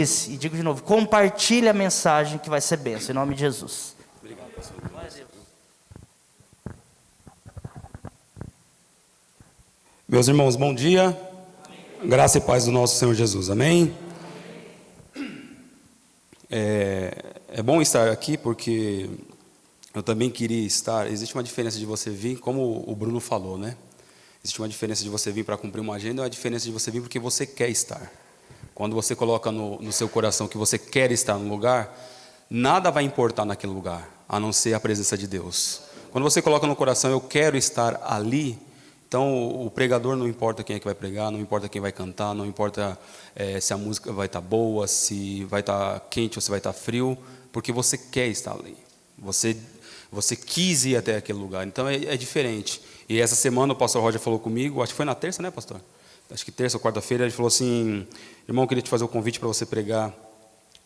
E digo de novo, compartilhe a mensagem que vai ser bênção, em nome de Jesus. Obrigado, pastor. Meus irmãos, bom dia. Amém. Graça e paz do nosso Senhor Jesus, amém? É bom estar aqui porque eu também queria estar. Existe uma diferença de você vir, como o Bruno falou, né? Existe uma diferença de você vir para cumprir uma agenda, e uma diferença de você vir porque você quer estar. Quando você coloca no seu coração que você quer estar no lugar, nada vai importar naquele lugar, a não ser a presença de Deus. Quando você coloca no coração, eu quero estar ali, então o pregador não importa quem é que vai pregar, não importa quem vai cantar, não importa se a música vai estar boa, se vai estar quente ou se vai estar frio, porque você quer estar ali. Você quis ir até aquele lugar, então é diferente. E essa semana o pastor Roger falou comigo, acho que foi na terça, né, pastor? Acho que terça ou quarta-feira, ele falou assim: irmão, eu queria te fazer o convite para você pregar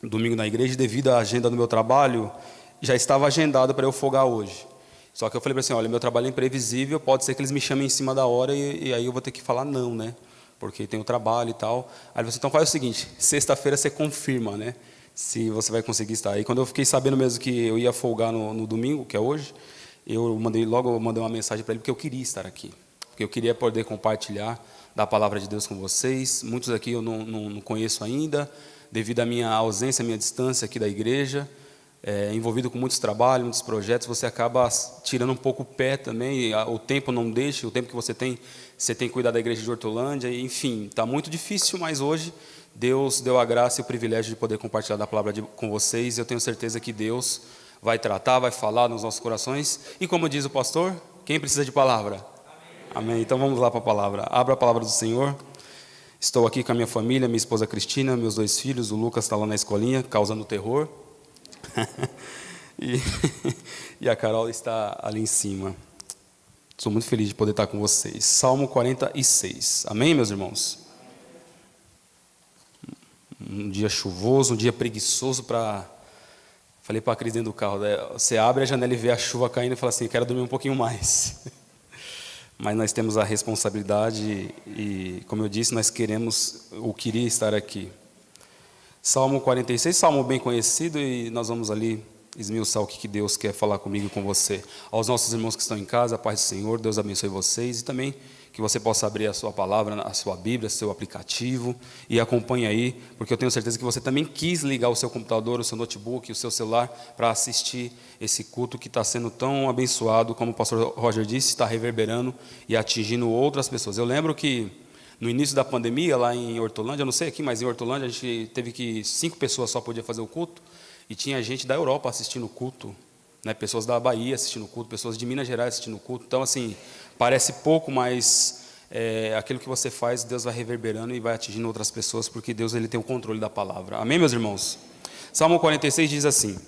domingo na igreja, devido à agenda do meu trabalho, já estava agendado para eu folgar hoje. Só que eu falei para ele assim: olha, meu trabalho é imprevisível, pode ser que eles me chamem em cima da hora e aí eu vou ter que falar não, né? Porque tem o trabalho e tal. Aí ele falou assim: então faz o seguinte, sexta-feira você confirma, né? Se você vai conseguir estar. Aí quando eu fiquei sabendo mesmo que eu ia folgar no domingo, que é hoje, eu mandei uma mensagem para ele, porque eu queria estar aqui. Porque eu queria poder compartilhar da palavra de Deus com vocês. Muitos aqui eu não conheço ainda, devido à minha ausência, à minha distância aqui da igreja, envolvido com muitos trabalhos, muitos projetos, você acaba tirando um pouco o pé também, o tempo não deixa, o tempo que você tem que cuidar da igreja de Hortolândia, enfim, está muito difícil, mas hoje Deus deu a graça e o privilégio de poder compartilhar da palavra com vocês. Eu tenho certeza que Deus vai tratar, vai falar nos nossos corações, e como diz o pastor, quem precisa de palavra? Amém. Então vamos lá para a palavra. Abra a palavra do Senhor. Estou aqui com a minha família, minha esposa Cristina, meus 2 filhos. O Lucas está lá na escolinha, causando terror. e a Carol está ali em cima. Estou muito feliz de poder estar com vocês. Salmo 46. Amém, meus irmãos? Um dia chuvoso, um dia preguiçoso para... Falei para a Cris dentro do carro, você abre a janela e vê a chuva caindo e fala assim: quero dormir um pouquinho mais. Mas nós temos a responsabilidade e, como eu disse, nós queria estar aqui. Salmo 46, salmo bem conhecido, e nós vamos ali esmiuçar o que Deus quer falar comigo e com você. Aos nossos irmãos que estão em casa, a paz do Senhor, Deus abençoe vocês, e também que você possa abrir a sua palavra, a sua Bíblia, seu aplicativo, e acompanhe aí, porque eu tenho certeza que você também quis ligar o seu computador, o seu notebook, o seu celular, para assistir esse culto que está sendo tão abençoado, como o pastor Roger disse, está reverberando e atingindo outras pessoas. Eu lembro que no início da pandemia, lá em Hortolândia, eu não sei aqui, mas em Hortolândia a gente teve que 5 pessoas só podiam fazer o culto, e tinha gente da Europa assistindo o culto, né? Pessoas da Bahia assistindo o culto, pessoas de Minas Gerais assistindo o culto. Então, assim, parece pouco, mas aquilo que você faz, Deus vai reverberando e vai atingindo outras pessoas, porque Deus ele tem o controle da palavra. Amém, meus irmãos? Salmo 46 diz assim: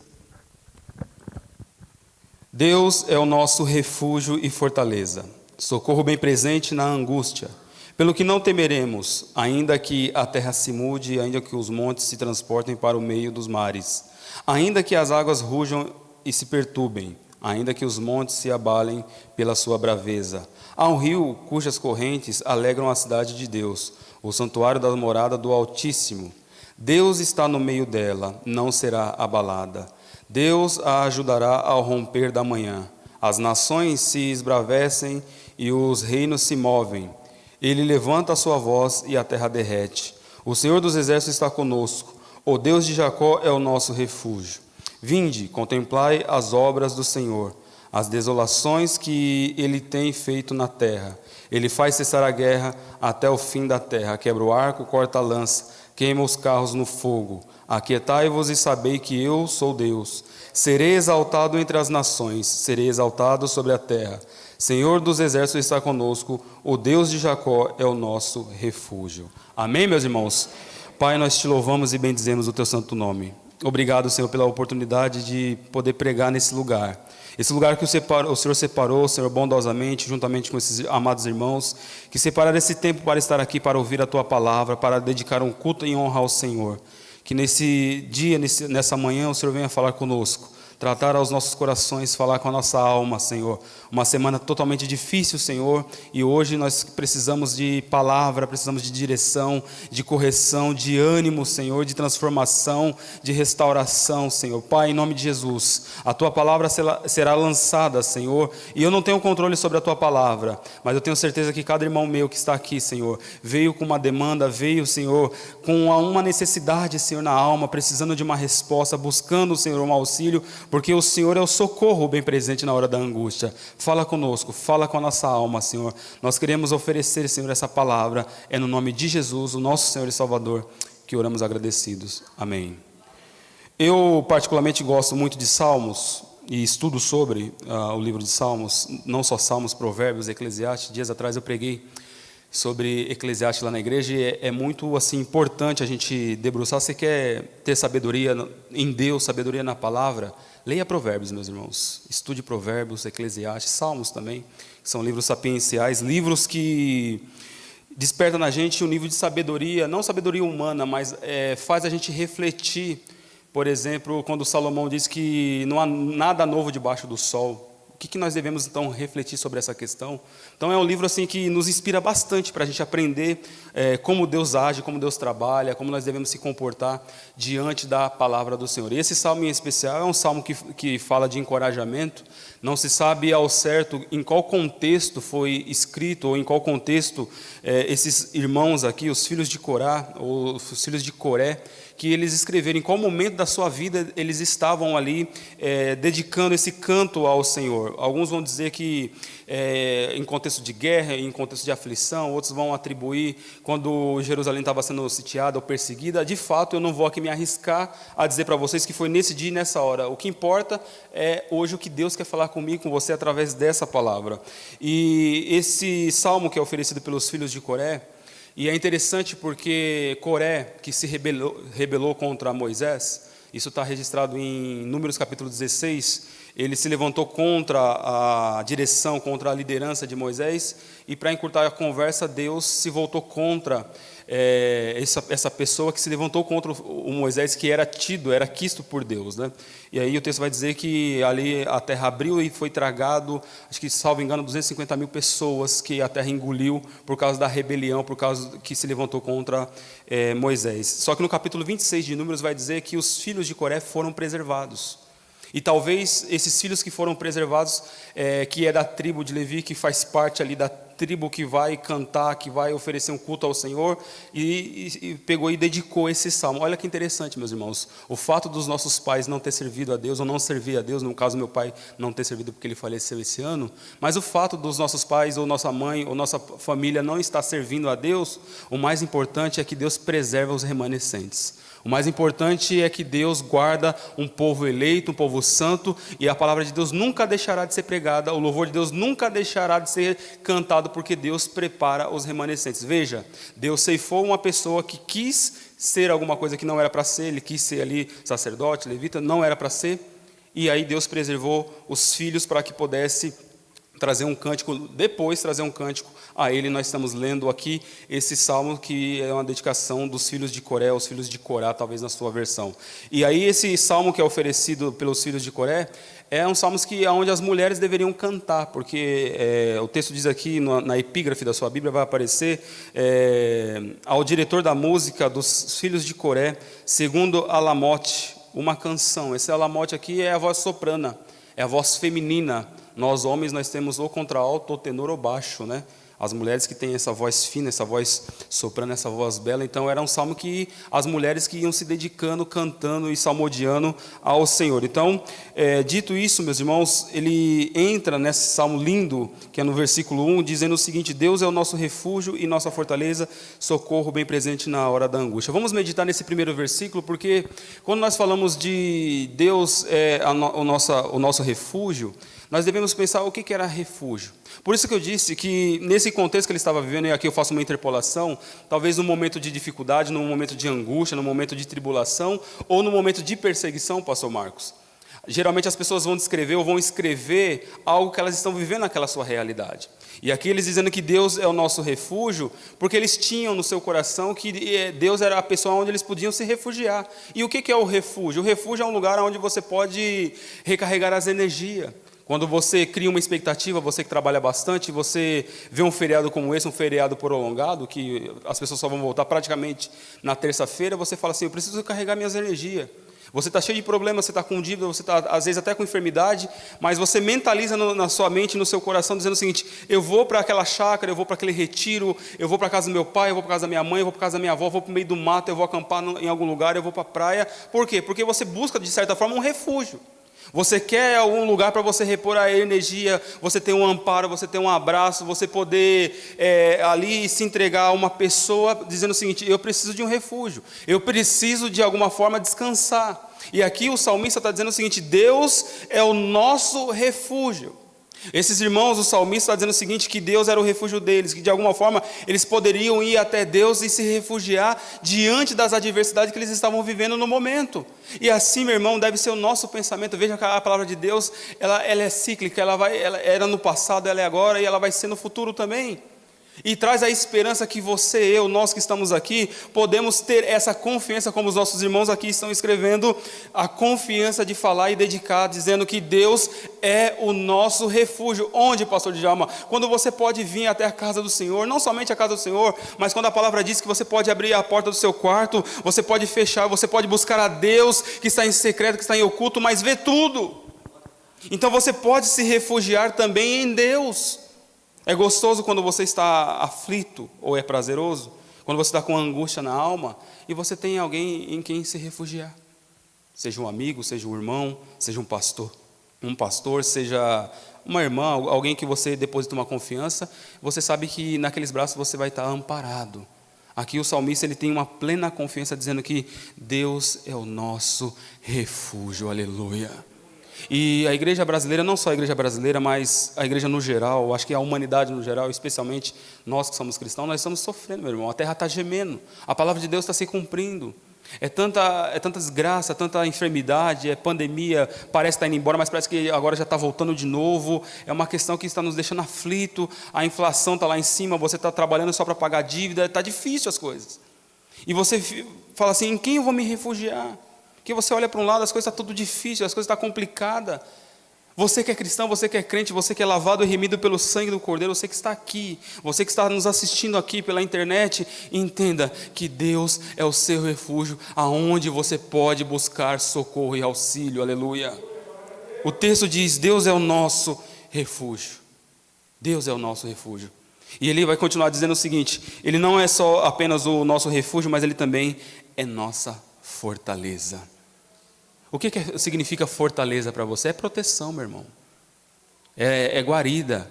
Deus é o nosso refúgio e fortaleza, socorro bem presente na angústia. Pelo que não temeremos, ainda que a terra se mude, ainda que os montes se transportem para o meio dos mares, ainda que as águas rujam e se perturbem, ainda que os montes se abalem pela sua braveza. Há um rio cujas correntes alegram a cidade de Deus, o santuário da morada do Altíssimo. Deus está no meio dela, não será abalada. Deus a ajudará ao romper da manhã. As nações se esbravecem e os reinos se movem. Ele levanta a sua voz e a terra derrete. O Senhor dos exércitos está conosco. O Deus de Jacó é o nosso refúgio. Vinde, contemplai as obras do Senhor, as desolações que Ele tem feito na terra. Ele faz cessar a guerra até o fim da terra. Quebra o arco, corta a lança, queima os carros no fogo. Aquietai-vos e sabei que eu sou Deus. Serei exaltado entre as nações, serei exaltado sobre a terra. Senhor dos exércitos está conosco, o Deus de Jacó é o nosso refúgio. Amém, meus irmãos? Pai, nós te louvamos e bendizemos o teu santo nome. Obrigado, Senhor, pela oportunidade de poder pregar nesse lugar. Esse lugar que o Senhor separou, Senhor, bondosamente, juntamente com esses amados irmãos, que separaram esse tempo para estar aqui, para ouvir a tua palavra, para dedicar um culto em honra ao Senhor. Que nesse dia, nessa manhã, o Senhor venha falar conosco. tratar aos nossos corações, falar com a nossa alma, Senhor. Uma semana totalmente difícil, Senhor, e hoje nós precisamos de palavra, precisamos de direção, de correção, de ânimo, Senhor, de transformação, de restauração, Senhor. Pai, em nome de Jesus, a Tua palavra será lançada, Senhor, e eu não tenho controle sobre a Tua palavra, mas eu tenho certeza que cada irmão meu que está aqui, Senhor, veio com uma demanda, veio, Senhor, com uma necessidade, Senhor, na alma, precisando de uma resposta, buscando, Senhor, um auxílio, porque o Senhor é o socorro bem presente na hora da angústia. Fala conosco, fala com a nossa alma, Senhor. Nós queremos oferecer, Senhor, essa palavra. É no nome de Jesus, o nosso Senhor e Salvador, que oramos agradecidos. Amém. Eu particularmente gosto muito de Salmos e estudo sobre o livro de Salmos, não só Salmos, Provérbios, Eclesiastes. Dias atrás eu preguei sobre Eclesiastes lá na igreja, e é muito assim importante a gente debruçar. Você quer ter sabedoria em Deus, sabedoria na palavra? Leia Provérbios, meus irmãos. Estude Provérbios, Eclesiastes, Salmos também, que são livros sapienciais, livros que despertam na gente um nível de sabedoria, não sabedoria humana, mas faz a gente refletir. Por exemplo, quando Salomão diz que não há nada novo debaixo do sol. O que nós devemos, então, refletir sobre essa questão? Então, é um livro assim, que nos inspira bastante para a gente aprender como Deus age, como Deus trabalha, como nós devemos se comportar diante da palavra do Senhor. E esse salmo em especial é um salmo que fala de encorajamento. Não se sabe ao certo em qual contexto foi escrito, ou em qual contexto esses irmãos aqui, os filhos de Corá, ou os filhos de Coré, que eles escreveram, em qual momento da sua vida eles estavam ali dedicando esse canto ao Senhor. Alguns vão dizer que em contexto de guerra, em contexto de aflição, outros vão atribuir quando Jerusalém estava sendo sitiada ou perseguida. De fato, eu não vou aqui me arriscar a dizer para vocês que foi nesse dia e nessa hora. O que importa é hoje o que Deus quer falar comigo, com você, através dessa palavra. E esse salmo que é oferecido pelos filhos de Coré, e é interessante porque Coré, que se rebelou contra Moisés, isso está registrado em Números capítulo 16, ele se levantou contra a direção, contra a liderança de Moisés, e para encurtar a conversa, Deus se voltou contra essa pessoa que se levantou contra o Moisés, que era quisto por Deus, né? E aí o texto vai dizer que ali a terra abriu e foi tragado, acho que, salvo engano, 250 mil pessoas que a terra engoliu por causa da rebelião, por causa que se levantou contra Moisés. Só que no capítulo 26 de Números vai dizer que os filhos de Coré foram preservados. E talvez esses filhos que foram preservados, que é da tribo de Levi, que faz parte ali da tribo que vai cantar, que vai oferecer um culto ao Senhor, e pegou e dedicou esse salmo. Olha que interessante, meus irmãos, o fato dos nossos pais não ter servido a Deus, ou não servir a Deus, no caso meu pai não ter servido porque ele faleceu esse ano, mas o fato dos nossos pais, ou nossa mãe, ou nossa família não estar servindo a Deus, o mais importante é que Deus preserva os remanescentes. O mais importante é que Deus guarda um povo eleito, um povo santo, e a palavra de Deus nunca deixará de ser pregada, o louvor de Deus nunca deixará de ser cantado, porque Deus prepara os remanescentes. Veja, Deus ceifou uma pessoa que quis ser alguma coisa que não era para ser, ele quis ser ali sacerdote, levita, não era para ser, e aí Deus preservou os filhos para que pudesse trazer um cântico, depois trazer um cântico a ele. Nós estamos lendo aqui esse salmo, que é uma dedicação dos filhos de Coré, os filhos de Corá, talvez na sua versão. E aí esse salmo que é oferecido pelos filhos de Coré, é um salmo onde as mulheres deveriam cantar, porque o texto diz aqui, na epígrafe da sua Bíblia vai aparecer, ao diretor da música dos filhos de Coré, segundo Alamote, uma canção. Esse Alamote aqui é a voz soprana, é a voz feminina. Nós, homens, nós temos ou contralto, ou tenor, ou baixo, né? As mulheres que têm essa voz fina, essa voz soprana, essa voz bela. Então, era um salmo que as mulheres que iam se dedicando, cantando e salmodiando ao Senhor. Então, dito isso, meus irmãos, ele entra nesse salmo lindo, que é no versículo 1, dizendo o seguinte: Deus é o nosso refúgio e nossa fortaleza, socorro bem presente na hora da angústia. Vamos meditar nesse primeiro versículo, porque quando nós falamos de Deus o nosso refúgio, nós devemos pensar o que era refúgio. Por isso que eu disse que nesse contexto que ele estava vivendo, e aqui eu faço uma interpolação, talvez num momento de dificuldade, num momento de angústia, num momento de tribulação, ou num momento de perseguição, pastor Marcos. Geralmente as pessoas vão descrever ou vão escrever algo que elas estão vivendo naquela sua realidade. E aqui eles dizendo que Deus é o nosso refúgio, porque eles tinham no seu coração que Deus era a pessoa onde eles podiam se refugiar. E o que é o refúgio? O refúgio é um lugar onde você pode recarregar as energias. Quando você cria uma expectativa, você que trabalha bastante, você vê um feriado como esse, um feriado prolongado, que as pessoas só vão voltar praticamente na terça-feira, você fala assim, eu preciso recarregar minhas energias. Você está cheio de problemas, você está com dívida, você está às vezes até com enfermidade, mas você mentaliza na sua mente, no seu coração, dizendo o seguinte, eu vou para aquela chácara, eu vou para aquele retiro, eu vou para a casa do meu pai, eu vou para a casa da minha mãe, eu vou para a casa da minha avó, eu vou para o meio do mato, eu vou acampar em algum lugar, eu vou para a praia. Por quê? Porque você busca, de certa forma, um refúgio. Você quer algum lugar para você repor a energia, você ter um amparo, você ter um abraço, você poder ali se entregar a uma pessoa dizendo o seguinte, eu preciso de um refúgio, eu preciso de alguma forma descansar. E aqui o salmista está dizendo o seguinte, Deus é o nosso refúgio. Esses irmãos, o salmista está dizendo o seguinte, que Deus era o refúgio deles, que de alguma forma eles poderiam ir até Deus e se refugiar diante das adversidades que eles estavam vivendo no momento. E assim, meu irmão, deve ser o nosso pensamento. Veja que a palavra de Deus, ela é cíclica, ela era no passado, ela é agora e ela vai ser no futuro também. E traz a esperança que você, eu, nós que estamos aqui, podemos ter essa confiança, como os nossos irmãos aqui estão escrevendo, a confiança de falar e dedicar, dizendo que Deus é o nosso refúgio. Onde, pastor Djalma? Quando você pode vir até a casa do Senhor, não somente a casa do Senhor, mas quando a palavra diz que você pode abrir a porta do seu quarto, você pode fechar, você pode buscar a Deus que está em secreto, que está em oculto, mas vê tudo. Então você pode se refugiar também em Deus. É gostoso quando você está aflito, ou é prazeroso, quando você está com angústia na alma, e você tem alguém em quem se refugiar. Seja um amigo, seja um irmão, seja um pastor, seja uma irmã, alguém que você deposita uma confiança, você sabe que naqueles braços você vai estar amparado. Aqui o salmista ele tem uma plena confiança dizendo que Deus é o nosso refúgio, aleluia. E a igreja brasileira, não só a igreja brasileira, mas a igreja no geral, acho que a humanidade no geral, especialmente nós que somos cristãos, nós estamos sofrendo, meu irmão, a terra está gemendo, a palavra de Deus está se cumprindo, é tanta desgraça, tanta enfermidade, é pandemia, parece estar indo embora, mas parece que agora já está voltando de novo, é uma questão que está nos deixando aflito, a inflação está lá em cima, você está trabalhando só para pagar dívida, está difícil as coisas, e você fala assim, em quem eu vou me refugiar? Porque você olha para um lado, as coisas estão tudo difíceis, as coisas estão complicadas. Você que é cristão, você que é crente, você que é lavado e remido pelo sangue do Cordeiro, você que está aqui, você que está nos assistindo aqui pela internet, entenda que Deus é o seu refúgio, aonde você pode buscar socorro e auxílio, aleluia. O texto diz, Deus é o nosso refúgio. Deus é o nosso refúgio. E ele vai continuar dizendo o seguinte, ele não é só apenas o nosso refúgio, mas ele também é nossa fortaleza. O que significa fortaleza para você? É proteção, meu irmão. É guarida.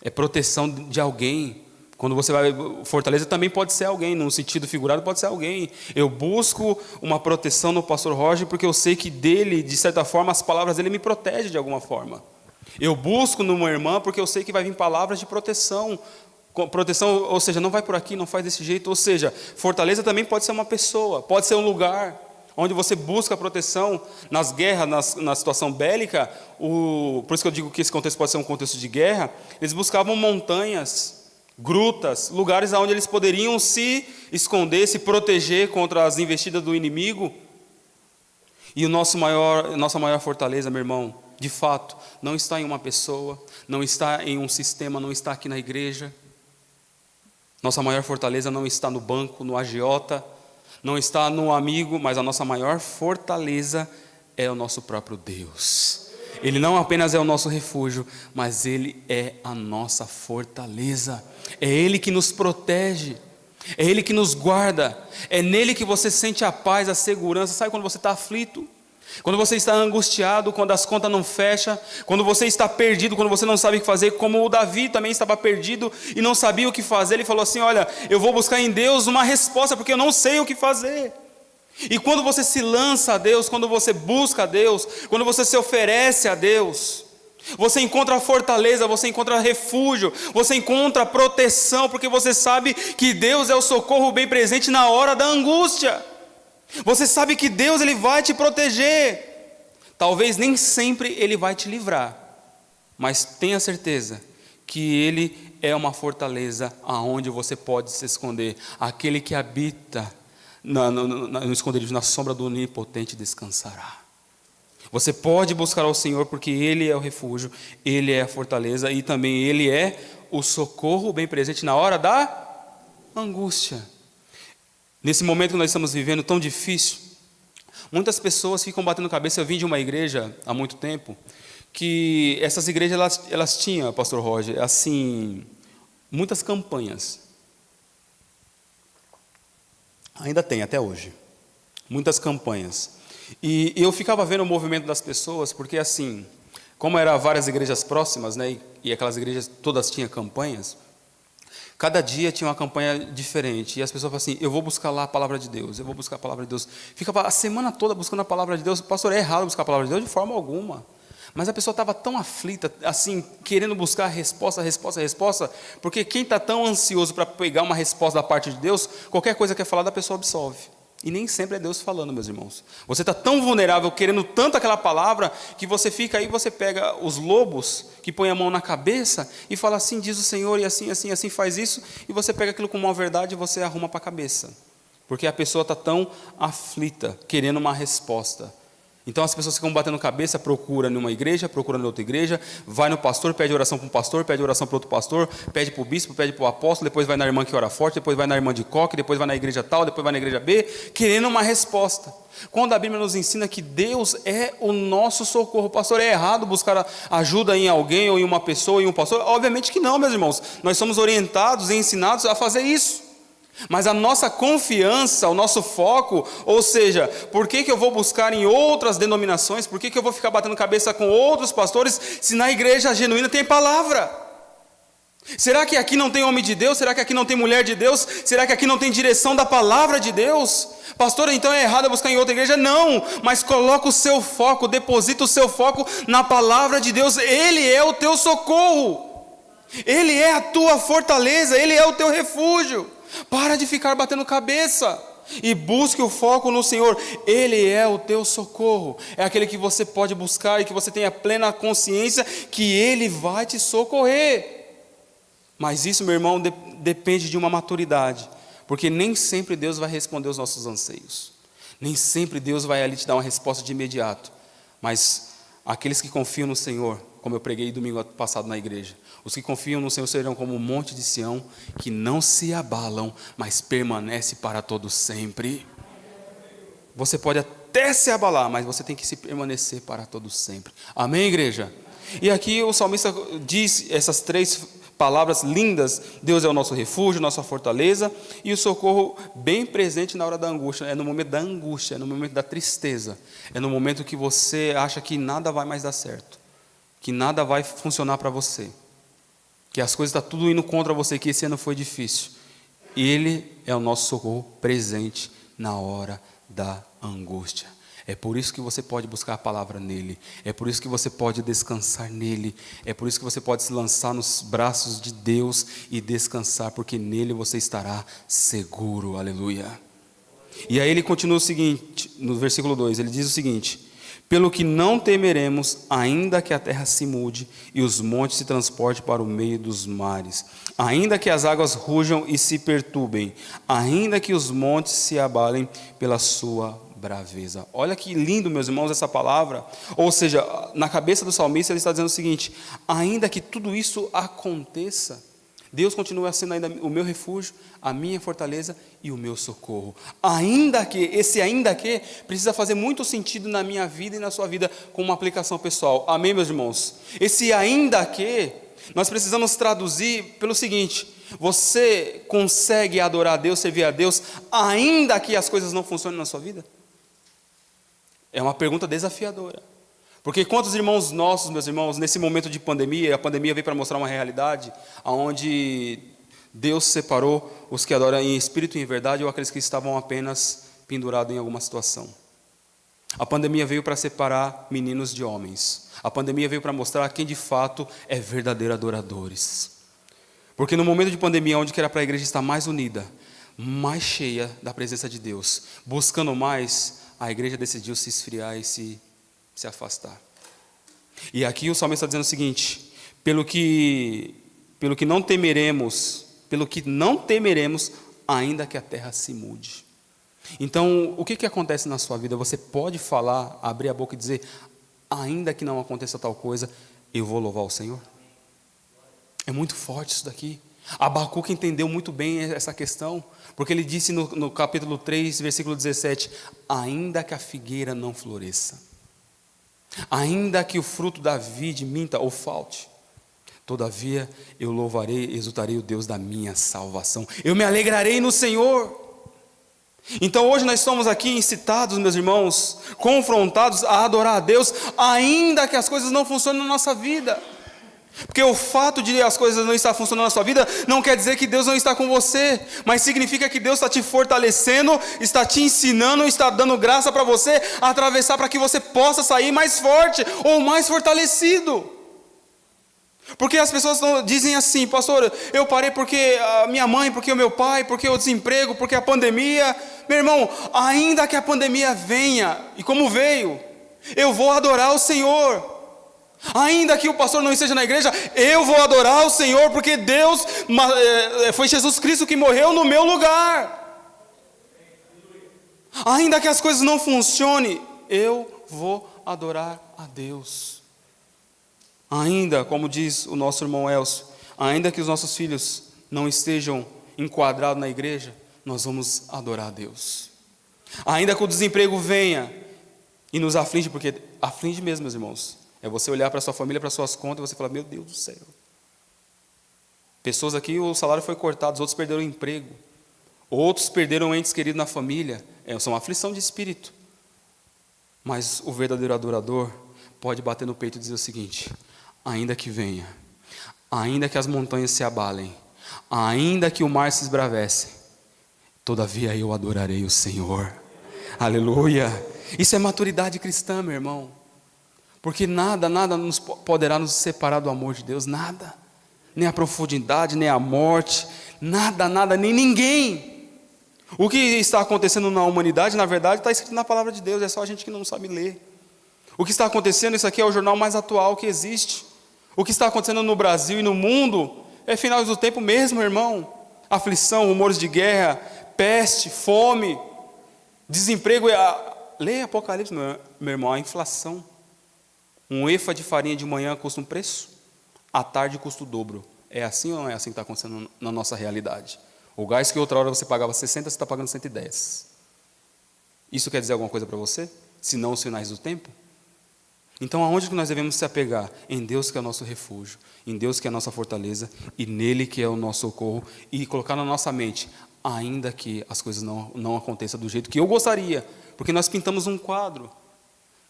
É proteção de alguém. Quando você vai... Fortaleza também pode ser alguém. Num sentido figurado pode ser alguém. Eu busco uma proteção no pastor Roger porque eu sei que dele, de certa forma, as palavras dele me protegem de alguma forma. Eu busco numa irmã porque eu sei que vai vir palavras de proteção. Proteção, ou seja, não vai por aqui, não faz desse jeito. Ou seja, fortaleza também pode ser uma pessoa. Pode ser um lugar onde você busca proteção nas guerras, na situação bélica, por isso que eu digo que esse contexto pode ser um contexto de guerra, eles buscavam montanhas, grutas, lugares onde eles poderiam se esconder, se proteger contra as investidas do inimigo. E nossa maior fortaleza, meu irmão, de fato, não está em uma pessoa, não está em um sistema, não está aqui na igreja. Nossa maior fortaleza não está no banco, no agiota, não está no amigo, mas a nossa maior fortaleza é o nosso próprio Deus. Ele não apenas é o nosso refúgio, mas Ele é a nossa fortaleza. É Ele que nos protege, é Ele que nos guarda, é nele que você sente a paz, a segurança. Sabe quando você está aflito? Quando você está angustiado, quando as contas não fecham, quando você está perdido, quando você não sabe o que fazer, como o Davi também estava perdido e não sabia o que fazer, ele falou assim, olha, eu vou buscar em Deus uma resposta, porque eu não sei o que fazer. E quando você se lança a Deus, quando você busca a Deus, quando você se oferece a Deus, você encontra fortaleza, você encontra refúgio, você encontra proteção, porque você sabe que Deus é o socorro bem presente na hora da angústia. Você sabe que Deus ele vai te proteger. Talvez nem sempre Ele vai te livrar, mas tenha certeza que Ele é uma fortaleza aonde você pode se esconder. Aquele que habita no esconderijo, na sombra do Onipotente descansará. Você pode buscar ao Senhor porque Ele é o refúgio, Ele é a fortaleza e também Ele é o socorro bem presente na hora da angústia. Nesse momento que nós estamos vivendo tão difícil, muitas pessoas ficam batendo cabeça. Eu vim de uma igreja há muito tempo, que essas igrejas elas tinham, pastor Roger, assim, muitas campanhas. Ainda tem até hoje. Muitas campanhas. E eu ficava vendo o movimento das pessoas, porque assim, como eram várias igrejas próximas, né, e aquelas igrejas todas tinham campanhas, cada dia tinha uma campanha diferente, e as pessoas falam assim, eu vou buscar lá a palavra de Deus, eu vou buscar a palavra de Deus. Ficava a semana toda buscando a palavra de Deus. Pastor, é errado buscar a palavra de Deus? De forma alguma. Mas a pessoa estava tão aflita, assim, querendo buscar resposta, porque quem está tão ansioso para pegar uma resposta da parte de Deus, qualquer coisa que é falada, a pessoa absolve. E nem sempre é Deus falando, meus irmãos. Você está tão vulnerável, querendo tanto aquela palavra, que você fica aí, você pega os lobos, que põe a mão na cabeça, e fala assim, diz o Senhor, e assim, assim, assim, faz isso, e você pega aquilo como uma verdade, e você arruma para a cabeça. Porque a pessoa está tão aflita, querendo uma resposta. Então as pessoas ficam batendo cabeça, procura numa igreja, procura em outra igreja, vai no pastor, pede oração para um pastor, pede oração para outro pastor, pede para o bispo, pede para o apóstolo, depois vai na irmã que ora forte, depois vai na irmã de coque, depois vai na igreja tal, depois vai na igreja B, querendo uma resposta. Quando a Bíblia nos ensina que Deus é o nosso socorro, pastor, é errado buscar ajuda em alguém, ou em uma pessoa, em um pastor? Obviamente que não, meus irmãos, nós somos orientados e ensinados a fazer isso. Mas a nossa confiança, o nosso foco, ou seja, por que eu vou buscar em outras denominações, por que eu vou ficar batendo cabeça com outros pastores, se na igreja genuína tem palavra? Será que aqui não tem homem de Deus? Será que aqui não tem mulher de Deus? Será que aqui não tem direção da palavra de Deus? Pastor, então é errado buscar em outra igreja? Não, mas coloca o seu foco, deposita o seu foco na palavra de Deus. Ele é o teu socorro, Ele é a tua fortaleza, Ele é o teu refúgio. Para de ficar batendo cabeça e busque o foco no Senhor. Ele é o teu socorro, é aquele que você pode buscar e que você tenha plena consciência que Ele vai te socorrer. Mas isso, meu irmão, depende de uma maturidade, porque nem sempre Deus vai responder os nossos anseios, nem sempre Deus vai ali te dar uma resposta de imediato, mas aqueles que confiam no Senhor, como eu preguei domingo passado na igreja, os que confiam no Senhor serão como um monte de Sião, que não se abalam, mas permanece para todo sempre. Você pode até se abalar, mas você tem que se permanecer para todo sempre. Amém, igreja? E aqui o salmista diz essas três palavras lindas: Deus é o nosso refúgio, nossa fortaleza, e o socorro bem presente na hora da angústia. É no momento da angústia, é no momento da tristeza, é no momento que você acha que nada vai mais dar certo, que nada vai funcionar para você, que as coisas estão tudo indo contra você, que esse ano foi difícil. Ele é o nosso socorro presente na hora da angústia. É por isso que você pode buscar a palavra nele, é por isso que você pode descansar nele, é por isso que você pode se lançar nos braços de Deus e descansar, porque nele você estará seguro, aleluia. E aí ele continua o seguinte, no versículo 2, ele diz o seguinte: pelo que não temeremos, ainda que a terra se mude e os montes se transportem para o meio dos mares, ainda que as águas rujam e se perturbem, ainda que os montes se abalem pela sua braveza. Olha que lindo, meus irmãos, essa palavra. Ou seja, na cabeça do salmista ele está dizendo o seguinte: ainda que tudo isso aconteça, Deus continua sendo ainda o meu refúgio, a minha fortaleza e o meu socorro. Ainda que, esse ainda que precisa fazer muito sentido na minha vida e na sua vida, com uma aplicação pessoal. Amém, meus irmãos? Esse ainda que nós precisamos traduzir pelo seguinte: você consegue adorar a Deus, servir a Deus, ainda que as coisas não funcionem na sua vida? É uma pergunta desafiadora. Porque quantos irmãos nossos, meus irmãos, nesse momento de pandemia, a pandemia veio para mostrar uma realidade onde Deus separou os que adoram em espírito e em verdade, ou aqueles que estavam apenas pendurados em alguma situação. A pandemia veio para separar meninos de homens. A pandemia veio para mostrar quem de fato é verdadeiro adoradores. Porque no momento de pandemia, onde que era para a igreja estar mais unida, mais cheia da presença de Deus, buscando mais, a igreja decidiu se esfriar e se se afastar. E aqui o salmista está dizendo o seguinte: pelo que não temeremos, ainda que a terra se mude. Então, o que acontece na sua vida? Você pode falar, abrir a boca e dizer: ainda que não aconteça tal coisa, eu vou louvar o Senhor? É muito forte isso daqui. Abacuque entendeu muito bem essa questão, porque ele disse no capítulo 3, versículo 17: ainda que a figueira não floresça, ainda que o fruto da vide minta ou falte, todavia eu louvarei, exultarei o Deus da minha salvação, eu me alegrarei no Senhor. Então hoje nós somos aqui incitados, meus irmãos, confrontados a adorar a Deus, ainda que as coisas não funcionem na nossa vida. Porque o fato de as coisas não estar funcionando na sua vida não quer dizer que Deus não está com você, mas significa que Deus está te fortalecendo, está te ensinando, está dando graça para você atravessar, para que você possa sair mais forte ou mais fortalecido. Porque as pessoas dizem assim: pastor, eu parei porque a minha mãe, porque o meu pai, porque o desemprego, porque a pandemia. Meu irmão, ainda que a pandemia venha, e como veio, eu vou adorar o Senhor. Ainda que o pastor não esteja na igreja, eu vou adorar o Senhor, porque Deus, foi Jesus Cristo que morreu no meu lugar. Ainda que as coisas não funcionem, eu vou adorar a Deus. Ainda, como diz o nosso irmão Elcio, ainda que os nossos filhos não estejam enquadrados na igreja, nós vamos adorar a Deus. Ainda que o desemprego venha e nos aflige, porque aflige mesmo, meus irmãos. É você olhar para a sua família, para as suas contas, e você falar: meu Deus do céu. Pessoas aqui, o salário foi cortado, outros perderam o emprego, outros perderam entes queridos na família. São aflição de espírito. Mas o verdadeiro adorador pode bater no peito e dizer o seguinte: ainda que venha, ainda que as montanhas se abalem, ainda que o mar se esbravece, todavia eu adorarei o Senhor. Aleluia. Isso é maturidade cristã, meu irmão. Porque nada poderá nos separar do amor de Deus, nada. Nem a profundidade, nem a morte, nada, nem ninguém. O que está acontecendo na humanidade, na verdade, está escrito na palavra de Deus, é só a gente que não sabe ler. O que está acontecendo, isso aqui é o jornal mais atual que existe. O que está acontecendo no Brasil e no mundo, é final do tempo mesmo, irmão. Aflição, rumores de guerra, peste, fome, desemprego. Leia Apocalipse, meu irmão, a inflação. Um efa de farinha de manhã custa um preço, à tarde custa o dobro. É assim ou não é assim que está acontecendo na nossa realidade? O gás que outra hora você pagava 60, você está pagando 110. Isso quer dizer alguma coisa para você? Se não os sinais do tempo? Então aonde que nós devemos se apegar? Em Deus que é o nosso refúgio, em Deus que é a nossa fortaleza, e nele que é o nosso socorro, e colocar na nossa mente: ainda que as coisas não aconteçam do jeito que eu gostaria, porque nós pintamos um quadro,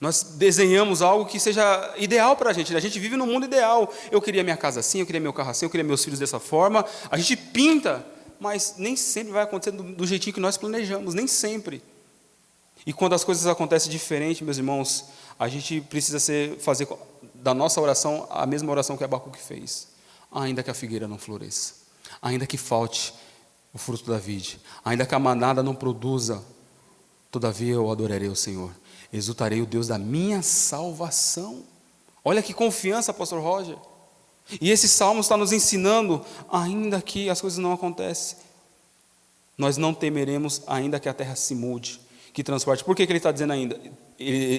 nós desenhamos algo que seja ideal para a gente vive num mundo ideal. Eu queria minha casa assim, eu queria meu carro assim, eu queria meus filhos dessa forma. A gente pinta, mas nem sempre vai acontecer do jeitinho que nós planejamos, nem sempre. E quando as coisas acontecem diferente, meus irmãos, a gente precisa fazer da nossa oração a mesma oração que Abacuque fez. Ainda que a figueira não floresça, ainda que falte o fruto da vide, ainda que a manada não produza, todavia eu adorarei o Senhor. Exultarei o Deus da minha salvação. Olha que confiança, pastor Roger. E esse salmo está nos ensinando: ainda que as coisas não acontecem, nós não temeremos, ainda que a terra se mude, que transporte. Por que ele está dizendo ainda?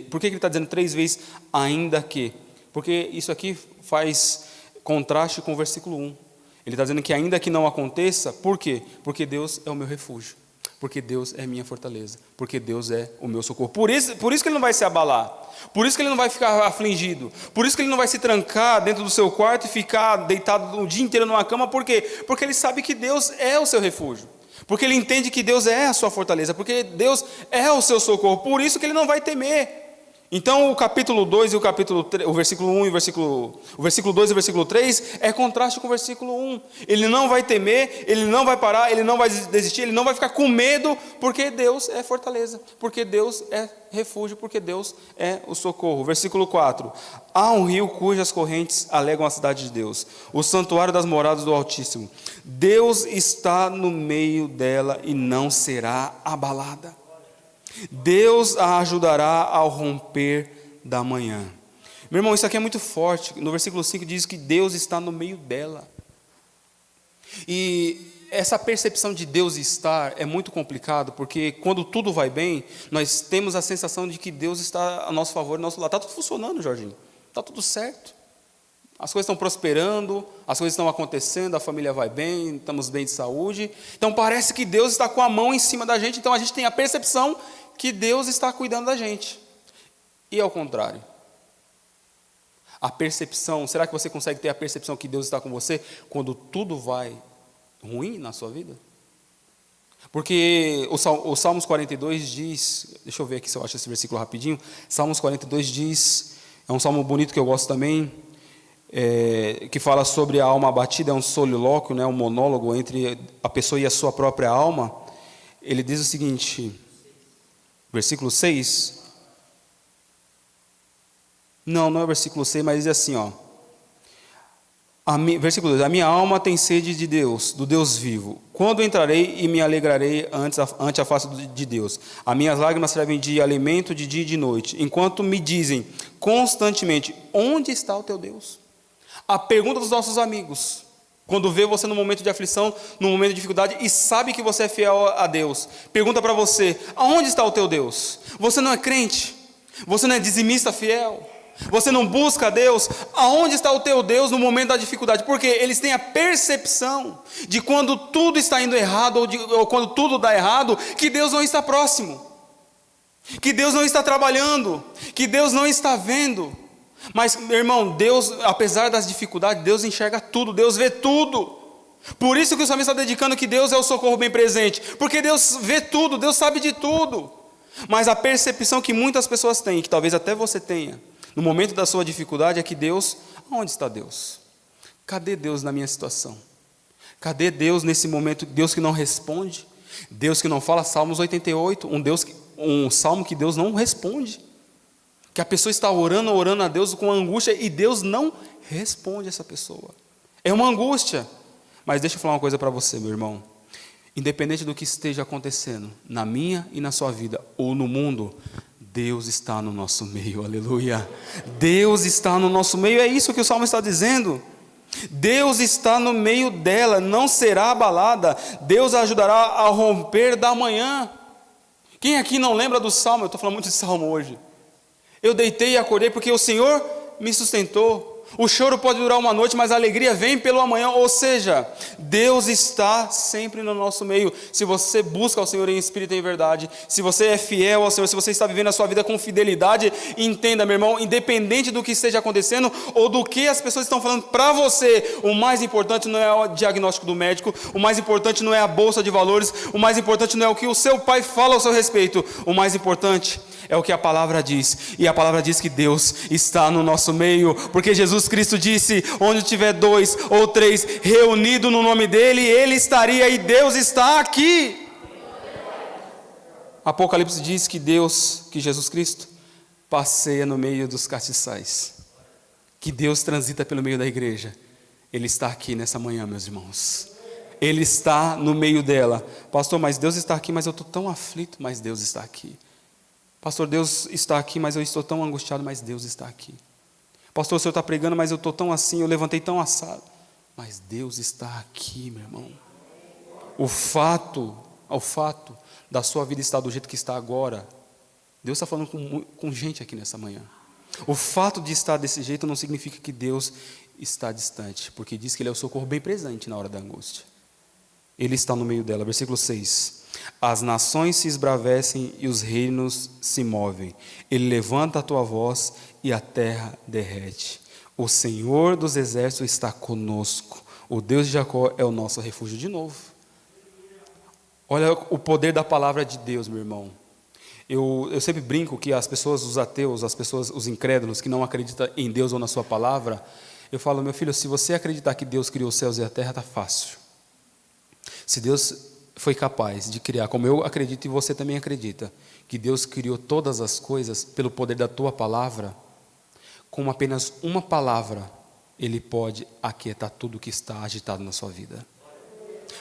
Por que ele está dizendo 3 vezes ainda que? Porque isso aqui faz contraste com o versículo 1. Ele está dizendo que ainda que não aconteça, por quê? Porque Deus é o meu refúgio. Porque Deus é minha fortaleza, porque Deus é o meu socorro. Por isso que ele não vai se abalar, por isso que ele não vai ficar afligido, por isso que ele não vai se trancar dentro do seu quarto e ficar deitado o dia inteiro numa cama. Por quê? Porque ele sabe que Deus é o seu refúgio, porque ele entende que Deus é a sua fortaleza, porque Deus é o seu socorro, por isso que ele não vai temer. Então o capítulo 2 e o versículo 1 e o versículo 2 e o versículo 3 é contraste com o versículo 1. Ele não vai temer, ele não vai parar, ele não vai desistir, ele não vai ficar com medo, porque Deus é fortaleza, porque Deus é refúgio, porque Deus é o socorro. Versículo 4: há um rio cujas correntes alegam a cidade de Deus, o santuário das moradas do Altíssimo. Deus está no meio dela e não será abalada. Deus a ajudará ao romper da manhã. Meu irmão, isso aqui é muito forte. No versículo 5 diz que Deus está no meio dela. E essa percepção de Deus estar é muito complicado, porque quando tudo vai bem, nós temos a sensação de que Deus está a nosso favor, ao nosso lado. Está tudo funcionando, Jorginho. Está tudo certo. As coisas estão prosperando, as coisas estão acontecendo, a família vai bem, estamos bem de saúde. Então parece que Deus está com a mão em cima da gente, então a gente tem a percepção que Deus está cuidando da gente. E ao contrário. A percepção, será que você consegue ter a percepção que Deus está com você quando tudo vai ruim na sua vida? Porque o Salmos 42 diz, deixa eu ver aqui se eu acho esse versículo rapidinho. Salmos 42 diz, é um salmo bonito que eu gosto também, que fala sobre a alma abatida, é um solilóquio, né, um monólogo entre a pessoa e a sua própria alma. Ele diz o seguinte, versículo 6. Não é o versículo 6, mas diz assim, ó. Versículo 2: a minha alma tem sede de Deus, do Deus vivo. Quando entrarei e me alegrarei ante a face de Deus? As minhas lágrimas servem de alimento de dia e de noite, enquanto me dizem constantemente: onde está o teu Deus? A pergunta dos nossos amigos, quando vê você no momento de aflição, no momento de dificuldade, e sabe que você é fiel a Deus, pergunta para você: aonde está o teu Deus? Você não é crente? Você não é dizimista fiel? Você não busca a Deus? Aonde está o teu Deus no momento da dificuldade? Porque eles têm a percepção de quando tudo está indo errado, ou quando tudo dá errado, que Deus não está próximo, que Deus não está trabalhando, que Deus não está vendo. Mas, meu irmão, Deus, apesar das dificuldades, Deus enxerga tudo, Deus vê tudo. Por isso que o salmista está dedicando que Deus é o socorro bem presente, porque Deus vê tudo, Deus sabe de tudo. Mas a percepção que muitas pessoas têm, que talvez até você tenha, no momento da sua dificuldade, é que Deus, onde está Deus? Cadê Deus na minha situação? Cadê Deus nesse momento? Deus que não responde, Deus que não fala. Salmos 88, um salmo que Deus não responde, que a pessoa está orando a Deus com angústia e Deus não responde essa pessoa. É uma angústia. Mas deixa eu falar uma coisa para você, meu irmão. Independente do que esteja acontecendo na minha e na sua vida, ou no mundo, Deus está no nosso meio, aleluia. Deus está no nosso meio, é isso que o Salmo está dizendo. Deus está no meio dela, não será abalada. Deus a ajudará ao romper da manhã. Quem aqui não lembra do Salmo? Eu estou falando muito de Salmo hoje. Eu deitei e acordei porque o Senhor me sustentou. O choro pode durar uma noite, mas a alegria vem pelo amanhã. Ou seja, Deus está sempre no nosso meio. Se você busca ao Senhor em espírito e em verdade, se você é fiel ao Senhor, se você está vivendo a sua vida com fidelidade, entenda, meu irmão, independente do que esteja acontecendo ou do que as pessoas estão falando para você, o mais importante não é o diagnóstico do médico, o mais importante não é a bolsa de valores, o mais importante não é o que o seu pai fala ao seu respeito, o mais importante é o que a palavra diz, e a palavra diz que Deus está no nosso meio, porque Jesus Cristo disse: onde tiver 2 ou 3 reunidos no nome dEle, Ele estaria, e Deus está aqui. Apocalipse diz que Jesus Cristo, passeia no meio dos castiçais, que Deus transita pelo meio da igreja. Ele está aqui nessa manhã, meus irmãos. Ele está no meio dela. Pastor, mas Deus está aqui, mas eu estou tão aflito, mas Deus está aqui. Pastor, Deus está aqui, mas eu estou tão angustiado, mas Deus está aqui. Pastor, o Senhor está pregando, mas eu estou tão assim, eu levantei tão assado. Mas Deus está aqui, meu irmão. O fato da sua vida estar do jeito que está agora, Deus está falando com gente aqui nessa manhã. O fato de estar desse jeito não significa que Deus está distante, porque diz que Ele é o socorro bem presente na hora da angústia. Ele está no meio dela. Versículo 6. As nações se esbravecem e os reinos se movem. Ele levanta a tua voz e a terra derrete. O Senhor dos exércitos está conosco. O Deus de Jacó é o nosso refúgio. De novo. Olha o poder da palavra de Deus, meu irmão. Eu sempre brinco que as pessoas, os ateus, os incrédulos que não acreditam em Deus ou na sua palavra, eu falo: meu filho, se você acreditar que Deus criou os céus e a terra, está fácil. Se Deus foi capaz de criar, como eu acredito e você também acredita, que Deus criou todas as coisas pelo poder da tua palavra, com apenas uma palavra, Ele pode aquietar tudo que está agitado na sua vida.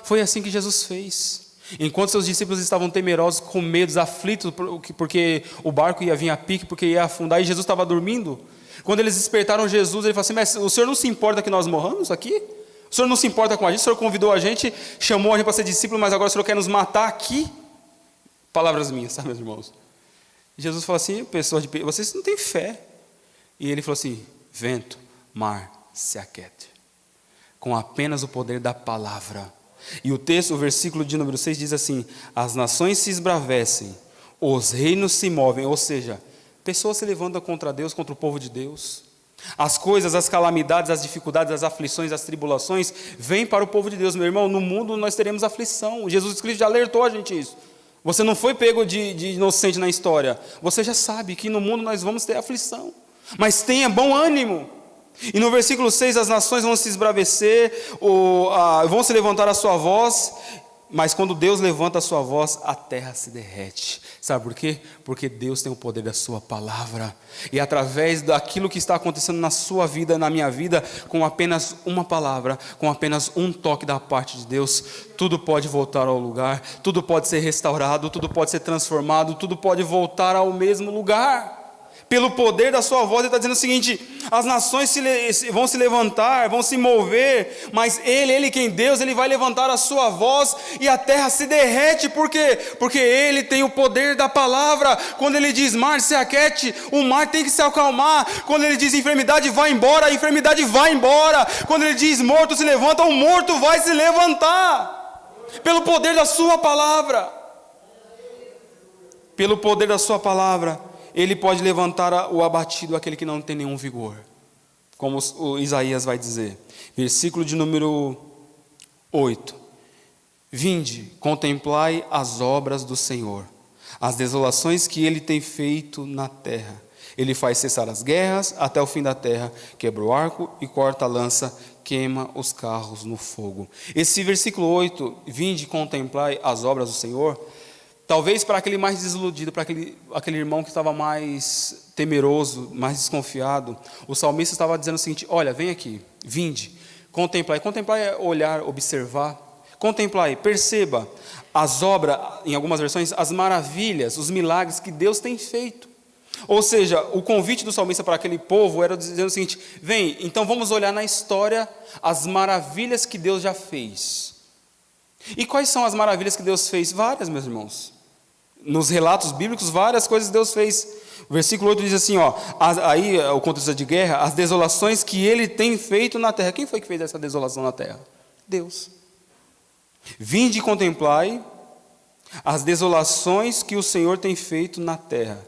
Foi assim que Jesus fez. Enquanto seus discípulos estavam temerosos, com medos, aflitos, porque o barco ia vir a pique, porque ia afundar, e Jesus estava dormindo. Quando eles despertaram Jesus, ele falou assim: mas o senhor não se importa que nós morramos aqui? O senhor não se importa com a gente? O senhor convidou a gente, chamou a gente para ser discípulo, mas agora o senhor quer nos matar aqui? Palavras minhas, tá, meus irmãos? E Jesus falou assim: pessoas de vocês não têm fé. E ele falou assim: vento, mar, se aquiete, com apenas o poder da palavra. E o texto, o versículo de número 6 diz assim: as nações se esbravecem, os reinos se movem. Ou seja, pessoas se levantam contra Deus, contra o povo de Deus. As coisas, as calamidades, as dificuldades, as aflições, as tribulações vêm para o povo de Deus. Meu irmão, no mundo nós teremos aflição. Jesus Cristo já alertou a gente isso. Você não foi pego de inocente na história. Você já sabe que no mundo nós vamos ter aflição. Mas tenha bom ânimo. E no versículo 6, as nações vão se esbravecer, vão se levantar a sua voz, mas quando Deus levanta a sua voz, a terra se derrete. Sabe por quê? Porque Deus tem o poder da sua palavra. E através daquilo que está acontecendo na sua vida, na minha vida, com apenas uma palavra, com apenas um toque da parte de Deus, tudo pode voltar ao lugar, tudo pode ser restaurado, tudo pode ser transformado, tudo pode voltar ao mesmo lugar. Pelo poder da sua voz, ele está dizendo o seguinte: as nações vão se levantar, vão se mover, mas ele quem Deus, ele vai levantar a sua voz e a terra se derrete. Por quê? Porque ele tem o poder da palavra. Quando ele diz mar se aquiete, o mar tem que se acalmar. Quando ele diz enfermidade vai embora, a enfermidade vai embora. Quando ele diz morto se levanta, o morto vai se levantar. Pelo poder da sua palavra. Pelo poder da sua palavra. Ele pode levantar o abatido, aquele que não tem nenhum vigor, como o Isaías vai dizer. Versículo de número 8: vinde, contemplai as obras do Senhor, as desolações que Ele tem feito na terra. Ele faz cessar as guerras até o fim da terra, quebra o arco e corta a lança, queima os carros no fogo. Esse versículo 8, vinde, contemplai as obras do Senhor, talvez para aquele mais desiludido, para aquele irmão que estava mais temeroso, mais desconfiado, o salmista estava dizendo o seguinte: olha, vem aqui, vinde, contemplai. Contemplar é olhar, observar. Contemplai, perceba as obras, em algumas versões, as maravilhas, os milagres que Deus tem feito. Ou seja, o convite do salmista para aquele povo era dizendo o seguinte: vem, então vamos olhar na história as maravilhas que Deus já fez. E quais são as maravilhas que Deus fez? Várias, meus irmãos. Nos relatos bíblicos, várias coisas Deus fez. O versículo 8 diz assim, aí o contexto de guerra, as desolações que Ele tem feito na terra. Quem foi que fez essa desolação na terra? Deus. Vinde e contemplai as desolações que o Senhor tem feito na terra.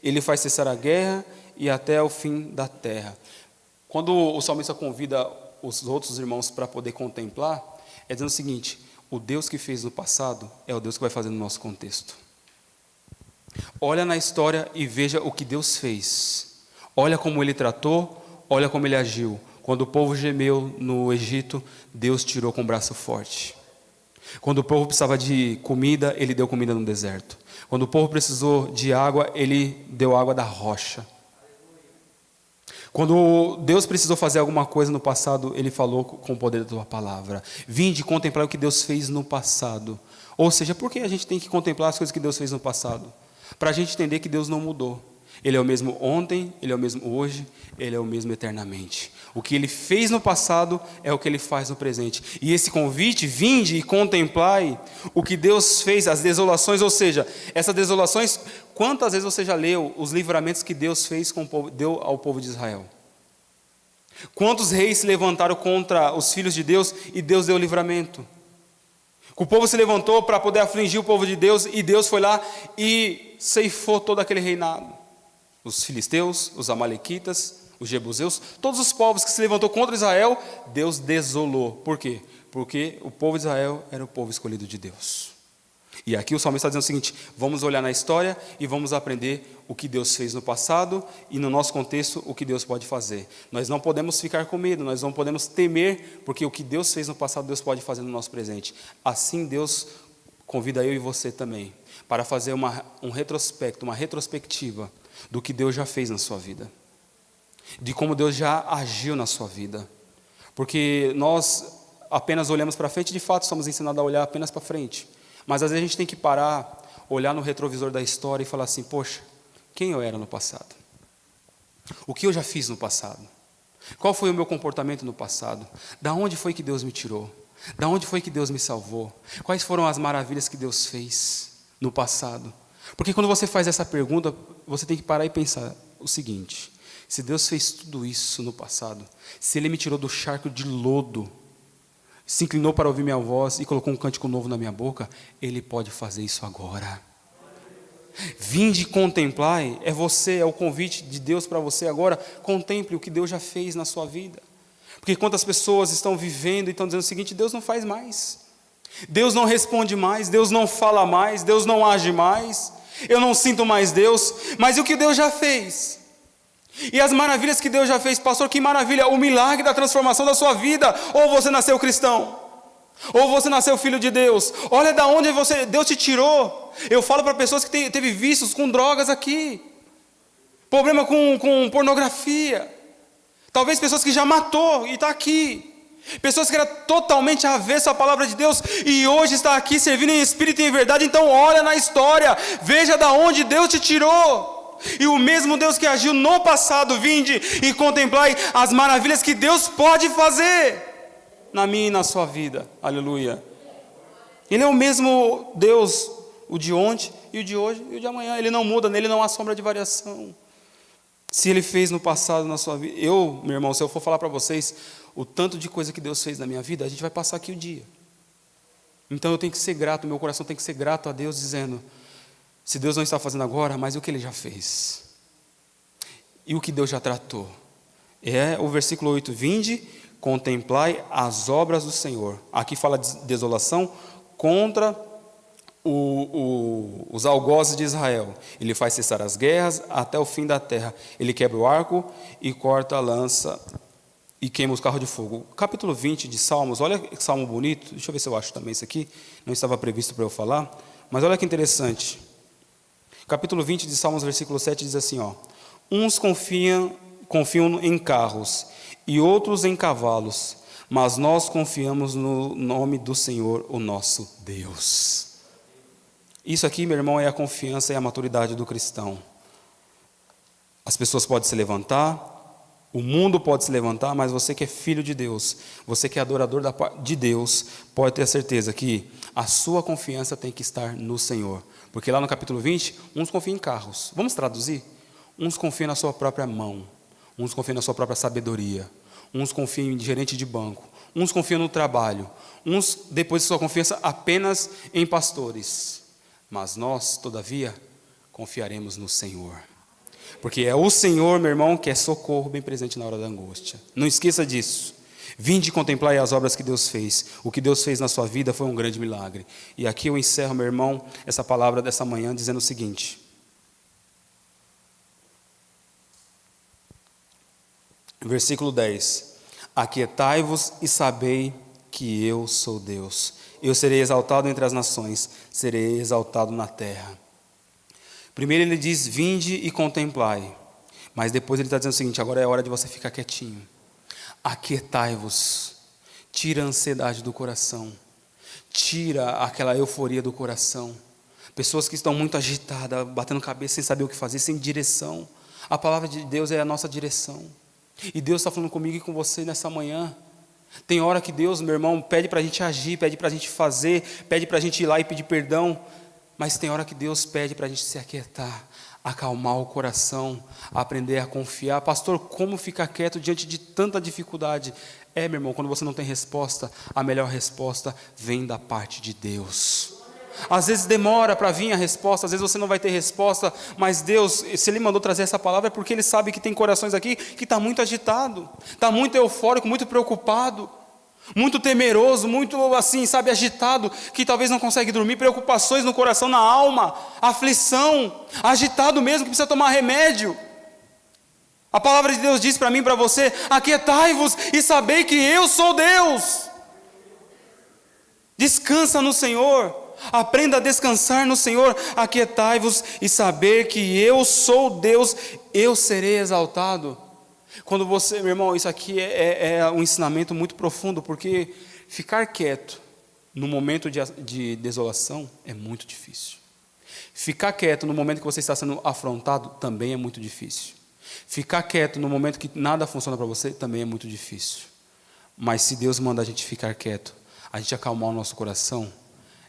Ele faz cessar a guerra e até o fim da terra. Quando o salmista convida os outros irmãos para poder contemplar, é dizendo o seguinte: o Deus que fez no passado é o Deus que vai fazer no nosso contexto. Olha na história e veja o que Deus fez. Olha como Ele tratou, olha como Ele agiu. Quando o povo gemeu no Egito, Deus tirou com o braço forte. Quando o povo precisava de comida, Ele deu comida no deserto. Quando o povo precisou de água, Ele deu água da rocha. Quando Deus precisou fazer alguma coisa no passado, Ele falou com o poder da tua palavra. Vinde contemplar o que Deus fez no passado. Ou seja, por que a gente tem que contemplar as coisas que Deus fez no passado? Para a gente entender que Deus não mudou. Ele é o mesmo ontem, Ele é o mesmo hoje, Ele é o mesmo eternamente. O que Ele fez no passado é o que Ele faz no presente. E esse convite, vinde e contemplai o que Deus fez, as desolações, ou seja, essas desolações, quantas vezes você já leu os livramentos que Deus fez deu ao povo de Israel? Quantos reis se levantaram contra os filhos de Deus e Deus deu livramento? O povo se levantou para poder afligir o povo de Deus e Deus foi lá e ceifou todo aquele reinado. Os filisteus, os amalequitas, os jebuseus, todos os povos que se levantou contra Israel, Deus desolou. Por quê? Porque o povo de Israel era o povo escolhido de Deus. E aqui o salmista está dizendo o seguinte: vamos olhar na história e vamos aprender o que Deus fez no passado e no nosso contexto o que Deus pode fazer. Nós não podemos ficar com medo, nós não podemos temer, porque o que Deus fez no passado, Deus pode fazer no nosso presente. Assim Deus convida eu e você também para fazer um retrospecto, uma retrospectiva do que Deus já fez na sua vida, de como Deus já agiu na sua vida. Porque nós apenas olhamos para frente, de fato somos ensinados a olhar apenas para frente. Mas às vezes a gente tem que parar, olhar no retrovisor da história e falar assim, poxa, quem eu era no passado? O que eu já fiz no passado? Qual foi o meu comportamento no passado? Da onde foi que Deus me tirou? Da onde foi que Deus me salvou? Quais foram as maravilhas que Deus fez no passado? Porque quando você faz essa pergunta, você tem que parar e pensar o seguinte: se Deus fez tudo isso no passado, se Ele me tirou do charco de lodo, se inclinou para ouvir minha voz e colocou um cântico novo na minha boca, Ele pode fazer isso agora. Vinde e contemplai, é o convite de Deus para você agora. Contemple o que Deus já fez na sua vida. Porque quantas pessoas estão vivendo e estão dizendo o seguinte: Deus não faz mais, Deus não responde mais, Deus não fala mais, Deus não age mais, eu não sinto mais Deus. Mas e o que Deus já fez? E as maravilhas que Deus já fez? Pastor, que maravilha, o milagre da transformação da sua vida. Ou você nasceu cristão, ou você nasceu filho de Deus. Olha da onde Deus te tirou. Eu falo para pessoas que teve vícios com drogas aqui, problema com pornografia, talvez pessoas que já matou e está aqui, pessoas que eram totalmente avesso à palavra de Deus e hoje está aqui servindo em espírito e em verdade. Então olha na história, veja da onde Deus te tirou. E o mesmo Deus que agiu no passado, vinde e contemplai as maravilhas que Deus pode fazer na minha e na sua vida. Aleluia. Ele é o mesmo Deus, o de ontem e o de hoje e o de amanhã. Ele não muda, nele não há sombra de variação. Se Ele fez no passado na sua vida, meu irmão, se eu for falar para vocês o tanto de coisa que Deus fez na minha vida, a gente vai passar aqui o dia. Então eu tenho que ser grato, meu coração tem que ser grato a Deus, dizendo: se Deus não está fazendo agora, mas o que Ele já fez? E o que Deus já tratou? É o versículo 8, vinde, contemplai as obras do Senhor. Aqui fala de desolação contra os algozes de Israel. Ele faz cessar as guerras até o fim da terra. Ele quebra o arco e corta a lança e queima os carros de fogo. Capítulo 20 de Salmos, olha que salmo bonito. Deixa eu ver se eu acho também isso aqui. Não estava previsto para eu falar, mas olha que interessante. Capítulo 20 de Salmos, versículo 7 diz assim, ó: uns confiam em carros e outros em cavalos, mas nós confiamos no nome do Senhor, o nosso Deus. Isso aqui, meu irmão, é a confiança e a maturidade do cristão. As pessoas podem se levantar, o mundo pode se levantar, mas você que é filho de Deus, você que é adorador de Deus, pode ter a certeza que a sua confiança tem que estar no Senhor. Porque lá no capítulo 20, uns confiam em carros. Vamos traduzir? Uns confiam na sua própria mão, uns confiam na sua própria sabedoria, uns confiam em gerente de banco, uns confiam no trabalho, uns depois de sua confiança apenas em pastores. Mas nós, todavia, confiaremos no Senhor. Porque é o Senhor, meu irmão, que é socorro bem presente na hora da angústia. Não esqueça disso. Vinde contemplar as obras que Deus fez. O que Deus fez na sua vida foi um grande milagre. E aqui eu encerro, meu irmão, essa palavra dessa manhã dizendo o seguinte. Versículo 10. Aquietai-vos e sabei que eu sou Deus. Eu serei exaltado entre as nações, serei exaltado na terra. Primeiro ele diz, vinde e contemplai. Mas depois ele está dizendo o seguinte, agora é hora de você ficar quietinho. Aquietai-vos. Tira a ansiedade do coração. Tira aquela euforia do coração. Pessoas que estão muito agitadas, batendo cabeça sem saber o que fazer, sem direção. A palavra de Deus é a nossa direção. E Deus está falando comigo e com você nessa manhã. Tem hora que Deus, meu irmão, pede para a gente agir, pede para a gente fazer, pede para a gente ir lá e pedir perdão. Mas tem hora que Deus pede para a gente se aquietar, acalmar o coração, aprender a confiar. Pastor, como ficar quieto diante de tanta dificuldade? Meu irmão, quando você não tem resposta, a melhor resposta vem da parte de Deus. Às vezes demora para vir a resposta, às vezes você não vai ter resposta, mas Deus, se Ele mandou trazer essa palavra é porque Ele sabe que tem corações aqui que está muito agitado, está muito eufórico, muito preocupado, muito temeroso, muito assim, sabe, agitado, que talvez não consegue dormir, preocupações no coração, na alma, aflição, agitado mesmo, que precisa tomar remédio. A palavra de Deus diz para mim e para você, aquietai-vos e sabei que eu sou Deus. Descansa no Senhor. Aprenda a descansar no Senhor, aquietai-vos e saber que eu sou Deus, eu serei exaltado. Quando você, meu irmão, isso aqui é um ensinamento muito profundo, porque ficar quieto no momento de desolação é muito difícil. Ficar quieto no momento que você está sendo afrontado também é muito difícil. Ficar quieto no momento que nada funciona para você também é muito difícil. Mas se Deus manda a gente ficar quieto, a gente acalmar o nosso coração,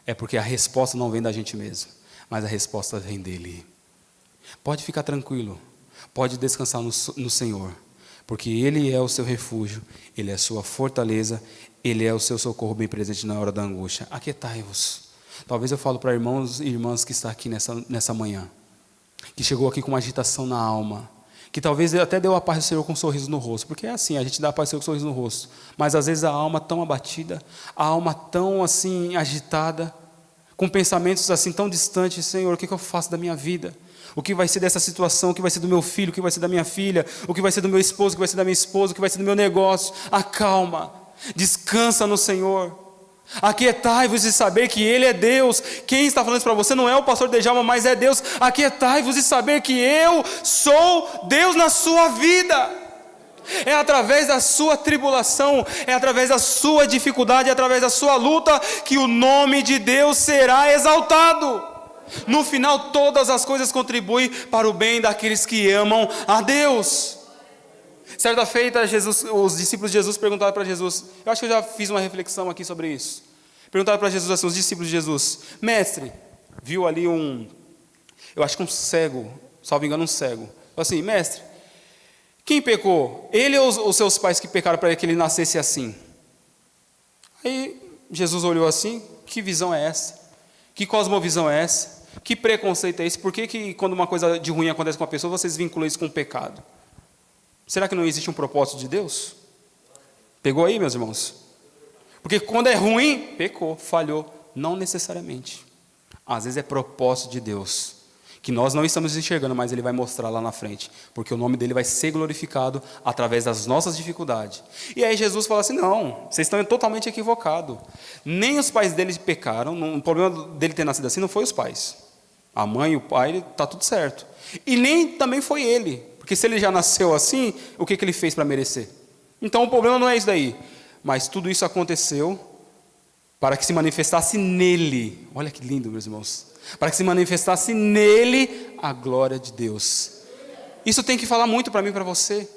é porque a resposta não vem da gente mesmo, mas a resposta vem dele. Pode ficar tranquilo, pode descansar no Senhor, porque Ele é o seu refúgio, Ele é a sua fortaleza, Ele é o seu socorro bem presente na hora da angústia. Aquietai-vos. Talvez eu falo para irmãos e irmãs que estão aqui nessa manhã, que chegou aqui com uma agitação na alma, que talvez até deu a paz do Senhor com um sorriso no rosto, porque é assim, a gente dá a paz do Senhor com um sorriso no rosto, mas às vezes a alma tão abatida, a alma tão assim agitada, com pensamentos assim tão distantes. Senhor, o que eu faço da minha vida? O que vai ser dessa situação? O que vai ser do meu filho? O que vai ser da minha filha? O que vai ser do meu esposo? O que vai ser da minha esposa? O que vai ser do meu negócio? Acalma, descansa no Senhor. Aquietai-vos e saber que Ele é Deus. Quem está falando isso para você não é o pastor Djalma, mas é Deus. Aquietai-vos e saber que eu sou Deus na sua vida. É através da sua tribulação, é através da sua dificuldade, é através da sua luta que o nome de Deus será exaltado. No final, todas as coisas contribuem para o bem daqueles que amam a Deus. Certa feita, os discípulos de Jesus perguntaram para Jesus, eu acho que eu já fiz uma reflexão aqui sobre isso. Perguntaram para Jesus assim, os discípulos de Jesus, mestre, viu ali eu acho que um cego, salvo engano um cego, falou assim, mestre, quem pecou? Ele ou os seus pais que pecaram para que ele nascesse assim? Aí Jesus olhou assim, que visão é essa? Que cosmovisão é essa? Que preconceito é esse? Por que quando uma coisa de ruim acontece com uma pessoa, vocês vinculam isso com o pecado? Será que não existe um propósito de Deus? Pegou aí, meus irmãos? Porque quando é ruim, pecou, falhou. Não necessariamente. Às vezes é propósito de Deus, que nós não estamos enxergando, mas Ele vai mostrar lá na frente, porque o nome dEle vai ser glorificado através das nossas dificuldades. E aí Jesus fala assim, não, vocês estão totalmente equivocados. Nem os pais dele pecaram, o problema dele ter nascido assim não foi os pais. A mãe e o pai, está tudo certo. E nem também foi ele. Porque se ele já nasceu assim, o que ele fez para merecer? Então o problema não é isso daí. Mas tudo isso aconteceu para que se manifestasse nele. Olha que lindo, meus irmãos. Para que se manifestasse nele a glória de Deus. Isso tem que falar muito para mim e para você.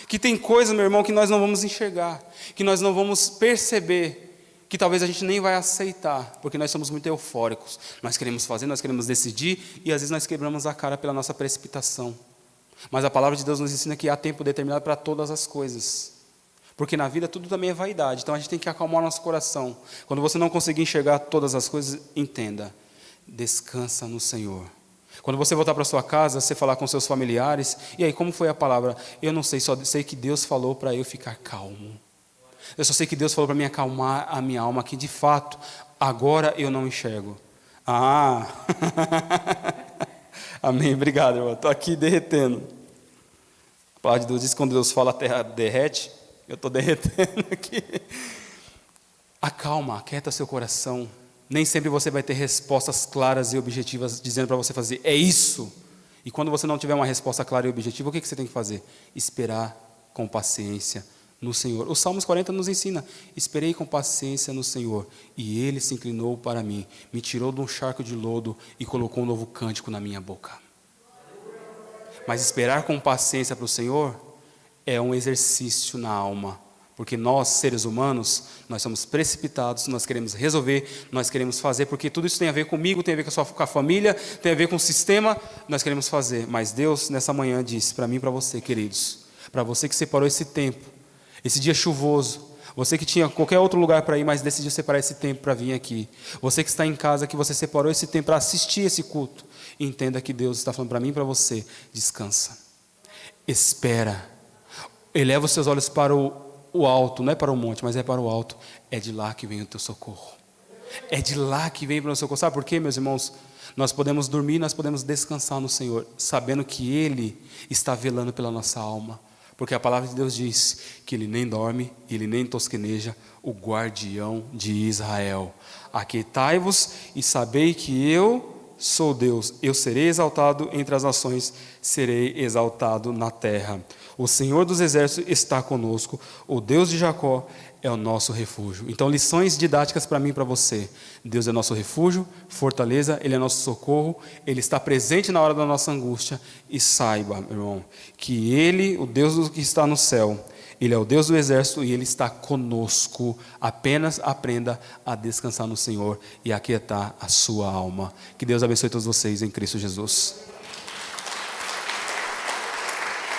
Que tem coisas, meu irmão, que nós não vamos enxergar. Que nós não vamos perceber. Que talvez a gente nem vai aceitar. Porque nós somos muito eufóricos. Nós queremos fazer, nós queremos decidir. E às vezes nós quebramos a cara pela nossa precipitação. Mas a palavra de Deus nos ensina que há tempo determinado para todas as coisas. Porque na vida tudo também é vaidade. Então a gente tem que acalmar o nosso coração. Quando você não conseguir enxergar todas as coisas, entenda. Descansa no Senhor. Quando você voltar para sua casa, você falar com seus familiares. E aí, como foi a palavra? Eu não sei, só sei que Deus falou para eu ficar calmo. Eu só sei que Deus falou para mim acalmar a minha alma. Que de fato, agora eu não enxergo. Ah... Amém, obrigado, irmão. Estou aqui derretendo. A palavra de Deus diz que quando Deus fala a terra derrete, eu estou derretendo aqui. Acalma, aquieta seu coração. Nem sempre você vai ter respostas claras e objetivas dizendo para você fazer, é isso. E quando você não tiver uma resposta clara e objetiva, o que você tem que fazer? Esperar com paciência no Senhor. O Salmos 40 nos ensina, esperei com paciência no Senhor, e Ele se inclinou para mim, me tirou de um charco de lodo e colocou um novo cântico na minha boca. Mas esperar com paciência para o Senhor é um exercício na alma, porque nós, seres humanos, nós somos precipitados, nós queremos resolver, nós queremos fazer, porque tudo isso tem a ver comigo, tem a ver com a família, tem a ver com o sistema, nós queremos fazer. Mas Deus, nessa manhã, disse para mim e para você, queridos, para você que separou esse tempo, esse dia chuvoso, você que tinha qualquer outro lugar para ir, mas decidiu separar esse tempo para vir aqui. Você que está em casa, que você separou esse tempo para assistir esse culto. Entenda que Deus está falando para mim e para você, descansa. Espera. Eleva os seus olhos para o alto, não é para o monte, mas é para o alto. É de lá que vem o teu socorro. É de lá que vem o teu socorro. Sabe por quê, meus irmãos? Nós podemos dormir, nós podemos descansar no Senhor, sabendo que Ele está velando pela nossa alma. Porque a palavra de Deus diz que Ele nem dorme, Ele nem tosqueneja, o guardião de Israel. Aquietai-vos e sabei que eu sou Deus, eu serei exaltado entre as nações, serei exaltado na terra. O Senhor dos exércitos está conosco, o Deus de Jacó é o nosso refúgio. Então, lições didáticas para mim e para você. Deus é nosso refúgio, fortaleza, Ele é nosso socorro, Ele está presente na hora da nossa angústia. E saiba, meu irmão, que Ele, o Deus que está no céu, Ele é o Deus do exército e Ele está conosco. Apenas aprenda a descansar no Senhor e aquietar a sua alma. Que Deus abençoe todos vocês em Cristo Jesus.